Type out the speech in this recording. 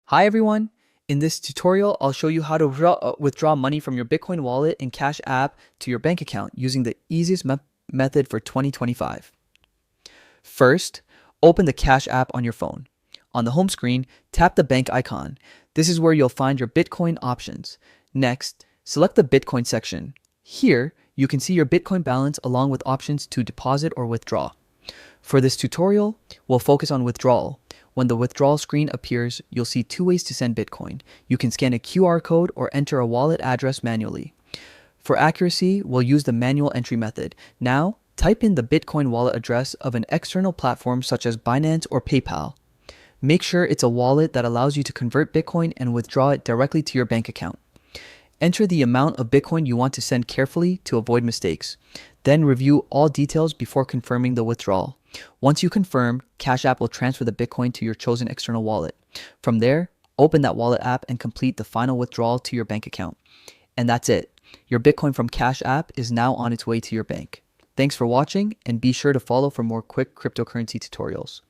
Hi everyone! In this tutorial, I'll show you how to withdraw money from your Bitcoin wallet in Cash App to your bank account using the easiest method for 2025. First, open the Cash App on your phone. On the home screen, tap the bank icon. This is where you'll find your Bitcoin options. Next, select the Bitcoin section. Here, you can see your Bitcoin balance along with options to deposit or withdraw. For this tutorial, we'll focus on withdrawal. When the withdrawal screen appears, you'll see two ways to send Bitcoin. You can scan a QR code or enter a wallet address manually. For accuracy, we'll use the manual entry method. Now, type in the Bitcoin wallet address of an external platform such as Binance or PayPal. Make sure it's a wallet that allows you to convert Bitcoin and withdraw it directly to your bank account. Enter the amount of Bitcoin you want to send carefully to avoid mistakes. Then review all details before confirming the withdrawal. Once you confirm, Cash App will transfer the Bitcoin to your chosen external wallet. From there, open that wallet app and complete the final withdrawal to your bank account. And that's it. Your Bitcoin from Cash App is now on its way to your bank. Thanks for watching, and be sure to follow for more quick cryptocurrency tutorials.